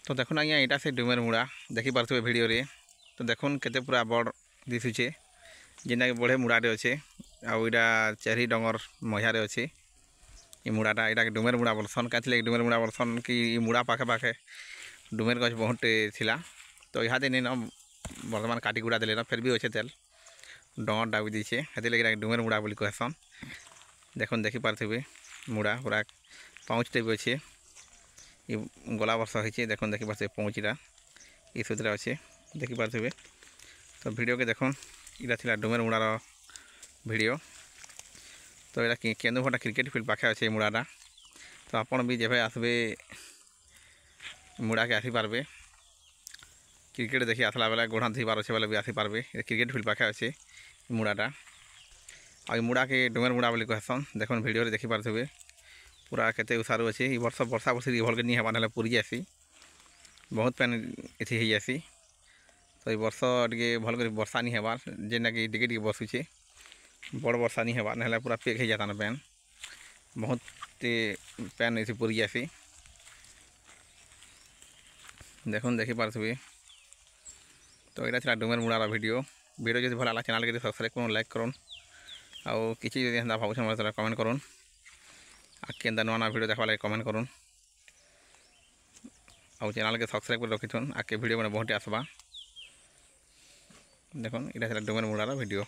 तो देखुन आज्ञा यहाँ से डुमेर मुड़ा देखिपे भिडियो रे। तो देखुन केते पूरा बड़ दिशुचे जेना कि बढ़े मुड़ाटे अच्छे आईटा चेरी डंगर मझारे अच्छे ये मुड़ाटा यहाँ डुमेर मुड़ा बोलसन क्या डुमेर मुड़ा बोलसन कि मुड़ा पाखे पाखे डुमेर गछ बहुत थिला। तो यहाँ नहीं न बर्तमान काटी गुड़ा देले फिर भी अच्छे तेल डंगर डाबी दीचे हेती लगे डुमेर मुड़ा बोली कहसन। देखुन देखिपे मुड़ा पूरा पाँचटे भी अच्छे ये गला वर्ष होती देखुन देखिपे पहुँचीटा ये सुतरा अच्छे देखिपे। तो वीडियो के देखुन इटा थिला डुमेर मुड़ार वीडियो। तो यहाँ केन्दुपटा क्रिकेट फिल्ड पाखे अच्छे मुड़ाटा। तो आपड़ भी जब आसबे मुड़ा के आसीपारे क्रिकेट देखी आसला बेले गोढ़ धीबार अच्छे बेले भी आसीपारे क्रिकेट फिल्ड पाखे अच्छे मुड़ाटा आ मुड़ा के डुमेर मुड़ा बोली कहसन। देखुन वीडियो देखिपे पूरा केते उसारू अच्छे ये वर्ष वर्षा वर्षी भल के नहीं हेबा ना पूरी जासी बहुत पैन इथि हो जासी। तो ये वर्ष टे भल कर वर्षा नहीं हेबार जेना कि टिके टिके बसुचे बड़ वर्षा नहीं हेबार ना पूरा पेक हो जाता ना पैन बहुत पैन इसे पूरी जासी। देखुन देखिपे। तो यहाँ थी डुमेर मुड़ार वीडियो जो भल चैनल के सब्सक्राइब कर लाइक कर किसी भाव कमेंट कर केन्दा नुआ वीडियो देखा लगे कमेंट करूँ और चैनल के सब्सक्राइब कर रखीथुन आके वीडियो मैंने बहुत आसबा। देखुन यहाँ डुमेर मुड़ार वीडियो।